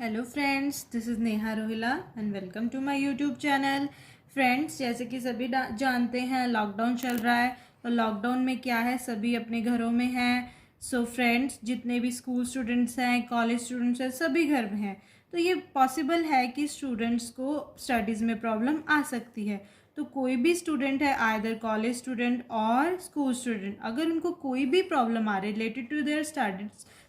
Hello friends, this is Neha Rohila and welcome to my YouTube channel. Friends, जैसे कि सभी जानते हैं लॉकडाउन चल रहा है। तो लॉकडाउन में क्या है, सभी अपने घरों में हैं। सो फ्रेंड्स, जितने भी स्कूल स्टूडेंट्स हैं, कॉलेज स्टूडेंट्स हैं, सभी घर में हैं। तो ये पॉसिबल है कि स्टूडेंट्स को स्टडीज़ में प्रॉब्लम आ सकती है। तो कोई भी स्टूडेंट है, आइदर कॉलेज स्टूडेंट और स्कूल स्टूडेंट, अगर उनको कोई भी प्रॉब्लम आ रही है रिलेटेड टू देयर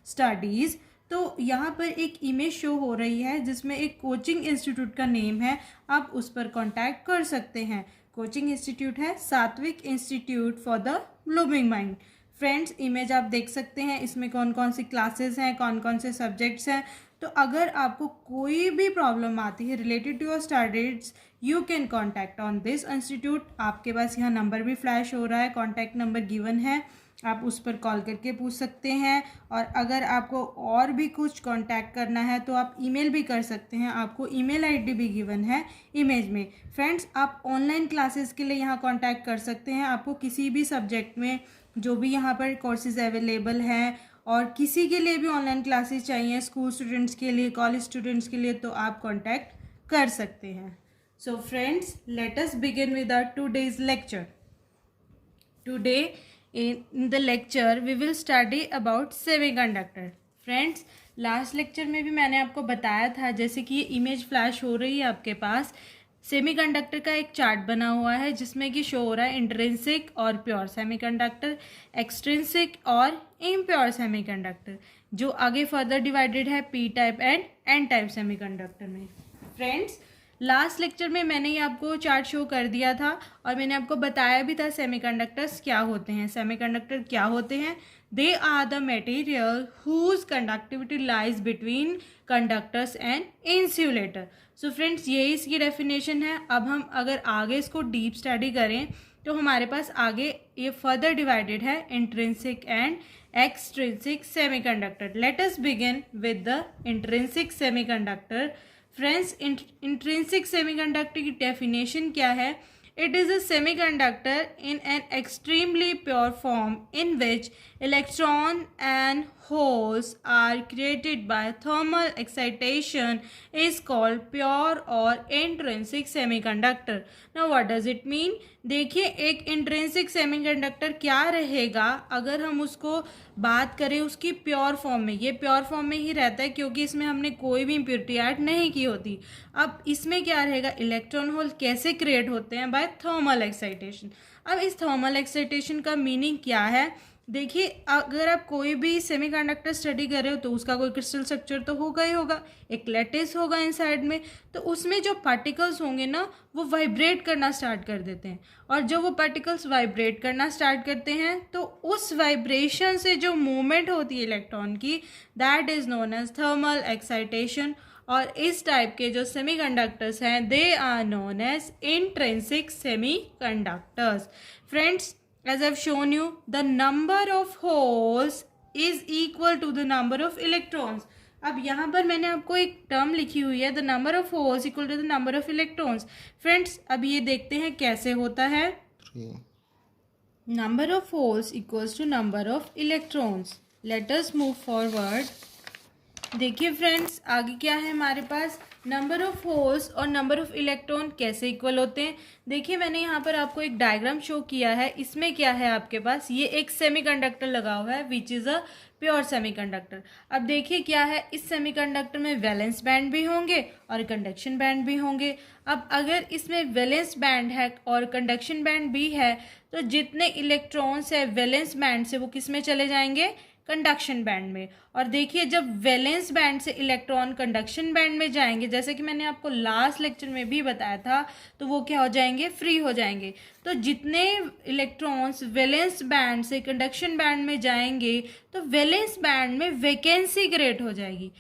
स्टडीज़, तो यहाँ पर एक इमेज शो हो रही है जिसमें एक कोचिंग इंस्टीट्यूट का नेम है। आप उस पर कांटेक्ट कर सकते हैं। कोचिंग इंस्टीट्यूट है सात्विक institute for the blooming mind. Friends, image आप देख सकते हैं, इसमें कौन कौन सी क्लासेस हैं, कौन कौन से सब्जेक्ट्स हैं। तो अगर आपको कोई भी प्रॉब्लम आती है related to your studies, you can contact on this institute. आपके पास यहाँ नंबर भी फ्लैश हो रहा है, कॉन्टैक्ट नंबर गिवन है, आप उस पर कॉल करके पूछ सकते हैं। और अगर आपको और भी कुछ कांटेक्ट करना है तो आप ईमेल भी कर सकते हैं, आपको ईमेल आईडी भी गिवन है इमेज में। फ्रेंड्स, आप ऑनलाइन क्लासेस के लिए यहाँ कांटेक्ट कर सकते हैं। आपको किसी भी सब्जेक्ट में जो भी यहाँ पर कोर्सेज अवेलेबल हैं, और किसी के लिए भी ऑनलाइन क्लासेस चाहिए, स्कूल स्टूडेंट्स के लिए, कॉलेज स्टूडेंट्स के लिए, तो आप कॉन्टैक्ट कर सकते हैं। So friends, let us begin with our today's lecture. Today in the lecture we will study about semiconductor. Friends, last lecture में भी मैंने आपको बताया था, जैसे कि ये इमेज फ्लैश हो रही है आपके पास, सेमीकंडक्टर का एक चार्ट बना हुआ है जिसमें कि शो हो रहा है इंट्रिंसिक और प्योर सेमीकंडक्टर, एक्सट्रिंसिक और इम्प्योर सेमीकंडक्टर, जो आगे फर्दर डिवाइडेड है P type and N type semiconductor में। फ्रेंड्स, लास्ट लेक्चर में मैंने ये आपको चार्ट शो कर दिया था और मैंने आपको बताया भी था सेमीकंडक्टर्स क्या होते हैं। सेमीकंडक्टर क्या होते हैं? They are the material whose conductivity lies between conductors and insulator. So friends, यही इसकी डेफिनेशन है। अब हम अगर आगे इसको डीप स्टडी करें तो हमारे पास आगे ये फर्दर डिवाइडेड है intrinsic and extrinsic semiconductor. Late us begin with the intrinsic semiconductor. Friends, intrinsic semiconductor की डेफिनेशन क्या है? It is a semiconductor in an extremely pure form in which electron and holes are created by thermal excitation is called pure और intrinsic semiconductor. Now what does it mean? देखिए, एक intrinsic semiconductor क्या रहेगा अगर हम उसको बात करें उसकी प्योर फॉर्म में। ये प्योर फॉर्म में ही रहता है क्योंकि इसमें हमने कोई भी इम्प्योरिटी ऐड नहीं की होती। अब इसमें क्या रहेगा, इलेक्ट्रॉन होल कैसे क्रिएट होते हैं? By thermal excitation. अब इस थर्मल एक्साइटेशन का मीनिंग क्या है? देखिए, अगर आप कोई भी सेमीकंडक्टर स्टडी कर रहे हो तो उसका कोई क्रिस्टल स्ट्रक्चर तो होगा ही होगा, एक लैटिस होगा इनसाइड में। तो उसमें जो पार्टिकल्स होंगे ना, वो वाइब्रेट करना स्टार्ट कर देते हैं, और जब वो पार्टिकल्स वाइब्रेट करना स्टार्ट करते हैं तो उस वाइब्रेशन से जो मूवमेंट होती है इलेक्ट्रॉन की, that is known as thermal excitation. और इस टाइप के जो सेमीकंडक्टर्स हैं, they are known as intrinsic semiconductors. Friends, as I've shown you, the number of holes is equal to the number of electrons. अब यहाँ पर मैंने आपको एक टर्म लिखी हुई है, the number of holes equal to the number of electrons. Friends, अब ये देखते हैं कैसे होता है। Number of holes equals to number of electrons. Let us move forward. देखिए फ्रेंड्स, आगे क्या है हमारे पास, नंबर ऑफ होल्स और नंबर ऑफ इलेक्ट्रॉन कैसे इक्वल होते हैं। देखिए, मैंने यहाँ पर आपको एक डायग्राम शो किया है। इसमें क्या है आपके पास, ये एक सेमीकंडक्टर लगा हुआ है which is a pure semiconductor. अब देखिए क्या है, इस सेमीकंडक्टर में वैलेंस बैंड भी होंगे और कंडक्शन बैंड भी होंगे। अब अगर इसमें वैलेंस बैंड है और कंडक्शन बैंड भी है, तो जितने इलेक्ट्रॉन्स है वैलेंस बैंड से वो किस में चले जाएंगे, कंडक्शन बैंड में। और देखिए, जब वैलेंस बैंड से इलेक्ट्रॉन कंडक्शन बैंड में जाएंगे, जैसे कि मैंने आपको लास्ट लेक्चर में भी बताया था, तो वो क्या हो जाएंगे, फ्री हो जाएंगे। तो जितने इलेक्ट्रॉन्स वैलेंस बैंड से कंडक्शन बैंड में जाएंगे तो वैलेंस बैंड में वैकेंसी क्रिएट हो जाएगी।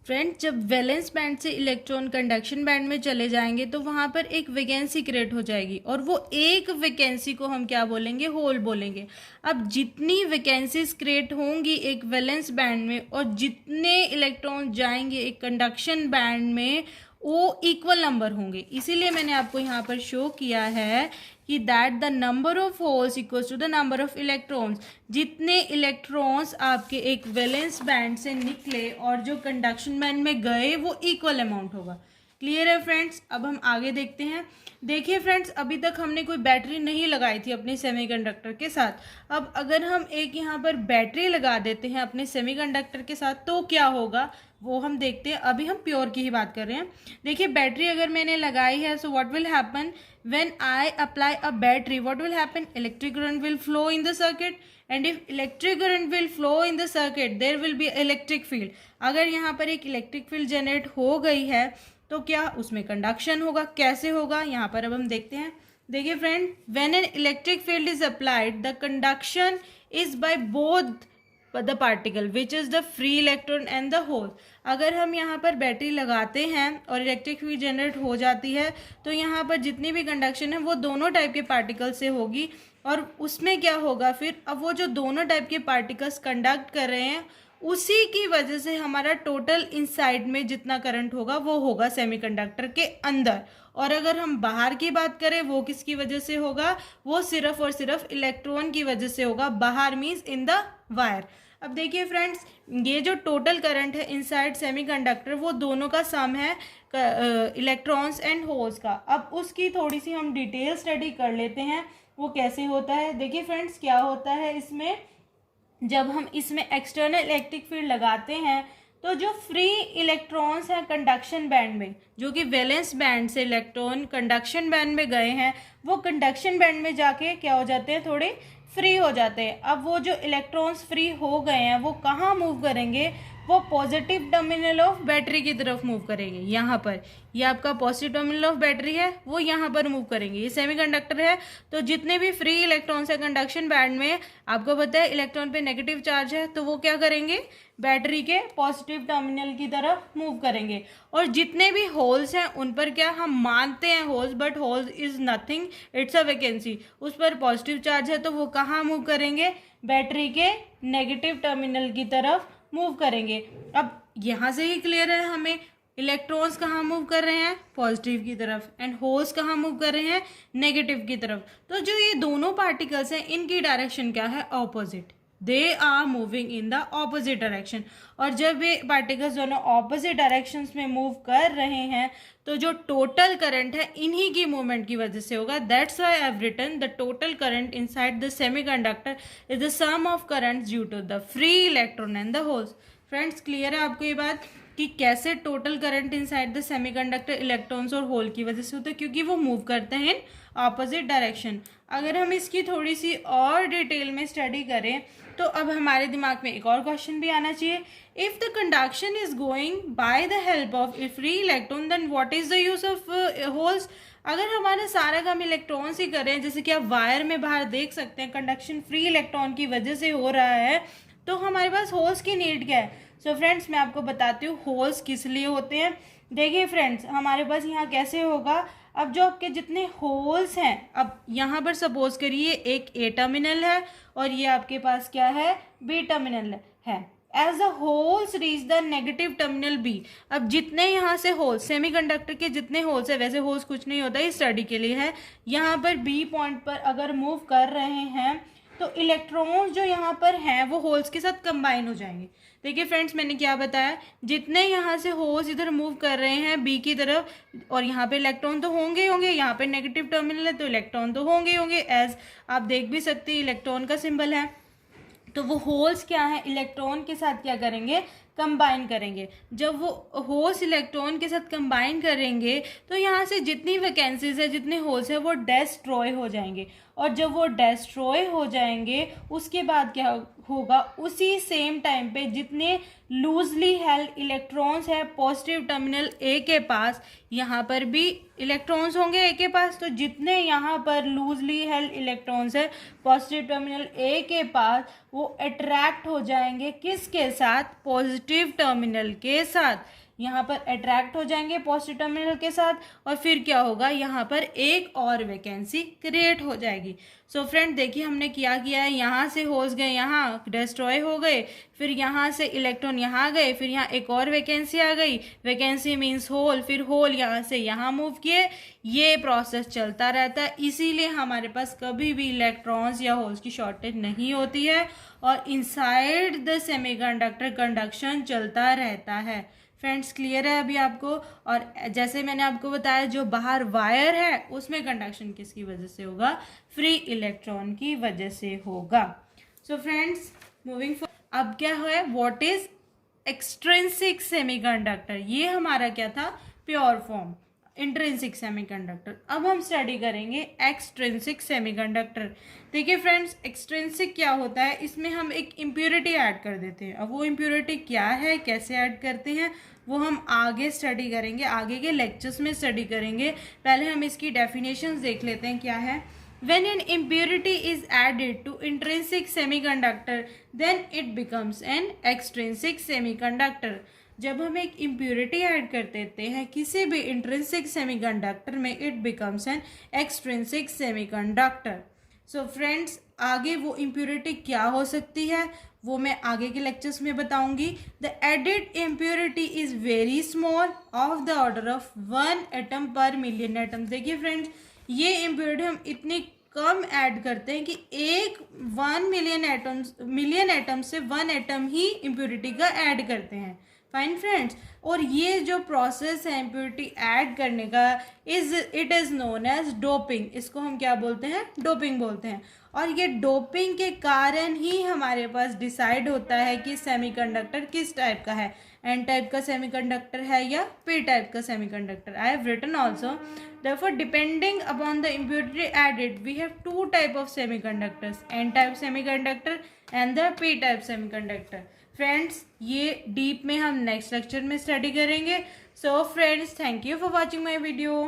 फ्रेंड्स, जब वैलेंस बैंड से इलेक्ट्रॉन कंडक्शन बैंड में चले जाएंगे तो वहाँ पर एक वैकेंसी क्रिएट हो जाएगी, और वो एक वैकेंसी को हम क्या बोलेंगे, होल बोलेंगे। अब जितनी वैकेंसीज क्रिएट होंगी एक वैलेंस बैंड में और जितने इलेक्ट्रॉन जाएंगे एक कंडक्शन बैंड में, वो इक्वल नंबर होंगे। इसीलिए मैंने आपको यहाँ पर शो किया है कि that the number of holes equals to the number of electrons. जितने इलेक्ट्रॉन्स आपके एक वैलेंस बैंड से निकले और जो कंडक्शन बैंड में गए वो इक्वल अमाउंट होगा। क्लियर है फ्रेंड्स? अब हम आगे देखते हैं। देखिए फ्रेंड्स, अभी तक हमने कोई बैटरी नहीं लगाई थी अपने सेमीकंडक्टर के साथ। अब अगर हम एक यहाँ पर बैटरी लगा देते हैं अपने सेमीकंडक्टर के साथ तो क्या होगा वो हम देखते हैं। अभी हम प्योर की ही बात कर रहे हैं। देखिए बैटरी अगर मैंने लगाई है, so what will happen when I apply a battery, what will happen, electric current will flow in the circuit, and if electric current will flow in the circuit there will be electric field. अगर यहाँ पर एक electric field generate हो गई है तो क्या उसमें कंडक्शन होगा। कैसे होगा यहाँ पर अब हम देखते हैं। देखिए friend, when an electric field is applied the conduction is by both the particle which is the free electron and the hole. अगर हम यहाँ पर बैटरी लगाते हैं और इलेक्ट्रिक फील्ड जनरेट हो जाती है तो यहाँ पर जितनी भी कंडक्शन है वो दोनों टाइप के पार्टिकल से होगी। और उसमें क्या होगा फिर, अब वो जो दोनों टाइप के पार्टिकल्स कंडक्ट कर रहे हैं उसी की वजह से हमारा टोटल इनसाइड में जितना करंट होगा वो होगा सेमीकंडक्टर के अंदर। और अगर हम बाहर की बात करें वो किसकी वजह से होगा, वो सिर्फ और सिर्फ इलेक्ट्रॉन की वजह से होगा। बाहर मीन्स इन द वायर। अब देखिए फ्रेंड्स, ये जो टोटल करंट है इनसाइड सेमीकंडक्टर वो दोनों का सम है इलेक्ट्रॉन्स एंड होल्स का। अब उसकी थोड़ी सी हम डिटेल स्टडी कर लेते हैं वो कैसे होता है। देखिए फ्रेंड्स, क्या होता है इसमें, जब हम इसमें एक्सटर्नल इलेक्ट्रिक फील्ड लगाते हैं तो जो फ्री इलेक्ट्रॉन्स हैं कंडक्शन बैंड में, जो कि वैलेंस बैंड से इलेक्ट्रॉन कंडक्शन बैंड में गए हैं, वो कंडक्शन बैंड में जाके क्या हो जाते हैं, थोड़े फ्री हो जाते हैं। अब वो जो इलेक्ट्रॉन्स फ्री हो गए हैं वो कहाँ मूव करेंगे, वो पॉजिटिव टर्मिनल ऑफ बैटरी की तरफ मूव करेंगे। यहाँ पर ये आपका पॉजिटिव टर्मिनल ऑफ बैटरी है, वो यहाँ पर मूव करेंगे। ये सेमीकंडक्टर है तो जितने भी फ्री इलेक्ट्रॉन्स है कंडक्शन बैंड में, आपको पता है इलेक्ट्रॉन पे नेगेटिव चार्ज है तो वो क्या करेंगे, बैटरी के पॉजिटिव टर्मिनल की तरफ मूव करेंगे। और जितने भी होल्स हैं उन पर क्या हम मानते हैं holes, but holes is nothing, it's a vacancy. उस पर पॉजिटिव चार्ज है तो वो कहाँ मूव करेंगे, बैटरी के नेगेटिव टर्मिनल की तरफ मूव करेंगे। अब यहाँ से ही क्लियर है हमें, इलेक्ट्रॉन्स कहाँ मूव कर रहे हैं, पॉजिटिव की तरफ, एंड होल्स कहाँ मूव कर रहे हैं, नेगेटिव की तरफ। तो जो ये दोनों पार्टिकल्स हैं इनकी डायरेक्शन क्या है, opposite. They are moving in the opposite direction. और जब ये पार्टिकल्स दोनों ऑपोजिट डायरेक्शंस में मूव कर रहे हैं तो जो टोटल करंट है इन्हीं की मूवमेंट की वजह से होगा। That's why I have written the total current inside the semiconductor is the sum of currents due to the free electron and the holes. Friends, clear है आपको ये बात कि कैसे total current inside the semiconductor electrons और hole की वजह से होता है, क्योंकि वो मूव करते हैं इन ऑपोजिट डायरेक्शन। अगर हम इसकी थोड़ी सी और डिटेल में स्टडी करें तो अब हमारे दिमाग में एक और क्वेश्चन भी आना चाहिए। If the conduction is going by the help of a free electron then what is the use of holes. अगर हमारा सारा काम इलेक्ट्रॉन्स ही करें, जैसे कि आप वायर में बाहर देख सकते हैं कंडक्शन फ्री इलेक्ट्रॉन की वजह से हो रहा है, तो हमारे पास होल्स की नीड क्या है। सो फ्रेंड्स, मैं आपको बताती हूँ होल्स किस लिए होते हैं। देखिए फ्रेंड्स, हमारे पास यहाँ कैसे होगा, अब जो आपके जितने होल्स हैं, अब यहाँ पर सपोज करिए एक ए टर्मिनल है और ये आपके पास क्या है, बी टर्मिनल है। As the holes reach the negative terminal B. अब जितने यहाँ से होल्स, सेमीकंडक्टर के जितने होल्स है, वैसे होल्स कुछ नहीं होता, ये स्टडी के लिए है, यहाँ पर बी पॉइंट पर अगर मूव कर रहे हैं तो इलेक्ट्रॉन्स जो यहाँ पर हैं वो होल्स के साथ कंबाइन हो जाएंगे। देखिए फ्रेंड्स, मैंने क्या बताया, जितने यहाँ से होल्स इधर मूव कर रहे हैं बी की तरफ, और यहाँ पे इलेक्ट्रॉन तो होंगे होंगे, यहाँ पे नेगेटिव टर्मिनल है तो इलेक्ट्रॉन तो होंगे होंगे। एज आप देख भी सकते हैं इलेक्ट्रॉन का सिंबल है, तो वो होल्स क्या है, इलेक्ट्रॉन के साथ क्या करेंगे, कंबाइन करेंगे। जब वो होल्स इलेक्ट्रॉन के साथ कंबाइन करेंगे तो यहाँ से जितनी वैकेंसीज है, जितने होल्स है, वो डेस्ट्रॉय हो जाएंगे। और जब वो डेस्ट्रॉय हो जाएंगे उसके बाद क्या होगा, उसी सेम टाइम पे जितने लूजली हेल्ड इलेक्ट्रॉन्स है पॉजिटिव टर्मिनल ए के पास, यहाँ पर भी इलेक्ट्रॉन्स होंगे ए के पास, तो जितने यहाँ पर लूजली हेल्ड इलेक्ट्रॉन्स है पॉजिटिव टर्मिनल ए के पास, वो अट्रैक्ट हो जाएंगे किसके साथ, पॉजिटिव टर्मिनल के साथ। यहाँ पर अट्रैक्ट हो जाएंगे पॉजिटिव टर्मिनल के साथ, और फिर क्या होगा, यहाँ पर एक और वैकेंसी क्रिएट हो जाएगी। सो फ्रेंड देखिए हमने क्या किया है, यहाँ से होल्स गए, यहाँ डिस्ट्रॉय हो गए, फिर यहाँ से इलेक्ट्रॉन यहाँ गए, फिर यहाँ एक और वैकेंसी आ गई, वैकेंसी मीन्स होल, फिर होल यहाँ से यहाँ मूव किए, ये प्रोसेस चलता रहता है। इसीलिए हमारे पास कभी भी इलेक्ट्रॉन्स या होल्स की शॉर्टेज नहीं होती है, और इनसाइड द सेमीकंडक्टर कंडक्शन चलता रहता है। फ्रेंड्स क्लियर है अभी आपको? और जैसे मैंने आपको बताया जो बाहर वायर है उसमें कंडक्शन किसकी वजह से होगा, फ्री इलेक्ट्रॉन की वजह से होगा। सो फ्रेंड्स मूविंग फॉर, अब क्या है, व्हाट इज एक्सट्रिंसिक सेमीकंडक्टर, ये हमारा क्या था, प्योर फॉर्म इंट्रिंसिक सेमीकंडक्टर। अब हम स्टडी करेंगे एक्सट्रिंसिक सेमीकंडक्टर। देखिए फ्रेंड्स एक्सट्रिंसिक क्या होता है, इसमें हम एक इम्प्योरिटी ऐड कर देते हैं। अब वो इम्प्योरिटी क्या है, कैसे ऐड करते हैं, वो हम आगे स्टडी करेंगे, आगे के लेक्चर्स में स्टडी करेंगे। पहले हम इसकी डेफिनेशंस देख लेते हैं क्या है। When an impurity is added to intrinsic semiconductor, then it becomes an extrinsic semiconductor. जब हम एक इम्प्योरिटी ऐड कर देते हैं किसी भी इंट्रिंसिक सेमीकंडक्टर में, it becomes N extrinsic semiconductor. So friends आगे वो इम्प्योरिटी क्या हो सकती है वो मैं आगे के लेक्चर्स में बताऊंगी। The added impurity is very small, of the order of 1 atom पर मिलियन एटम। देखिए फ्रेंड्स ये इम्प्योरिटी हम इतनी कम ऐड करते हैं कि 1 मिलियन एटम से 1 एटम ही इम्प्योरिटी का ऐड करते हैं। फाइन फ्रेंड्स, और ये जो प्रोसेस है इम्प्योरिटी ऐड करने का it is known as doping. इसको हम क्या बोलते हैं, डोपिंग बोलते हैं। और ये डोपिंग के कारण ही हमारे पास डिसाइड होता है कि सेमीकंडक्टर किस टाइप का है, एन टाइप का सेमीकंडक्टर है या पी टाइप का semiconductor. I have written also, therefore depending upon the impurity added we have 2 type of semiconductors, n type semiconductor and the p type semiconductor। Friends ये deep में हम next lecture में study करेंगे। So friends thank you for watching my video.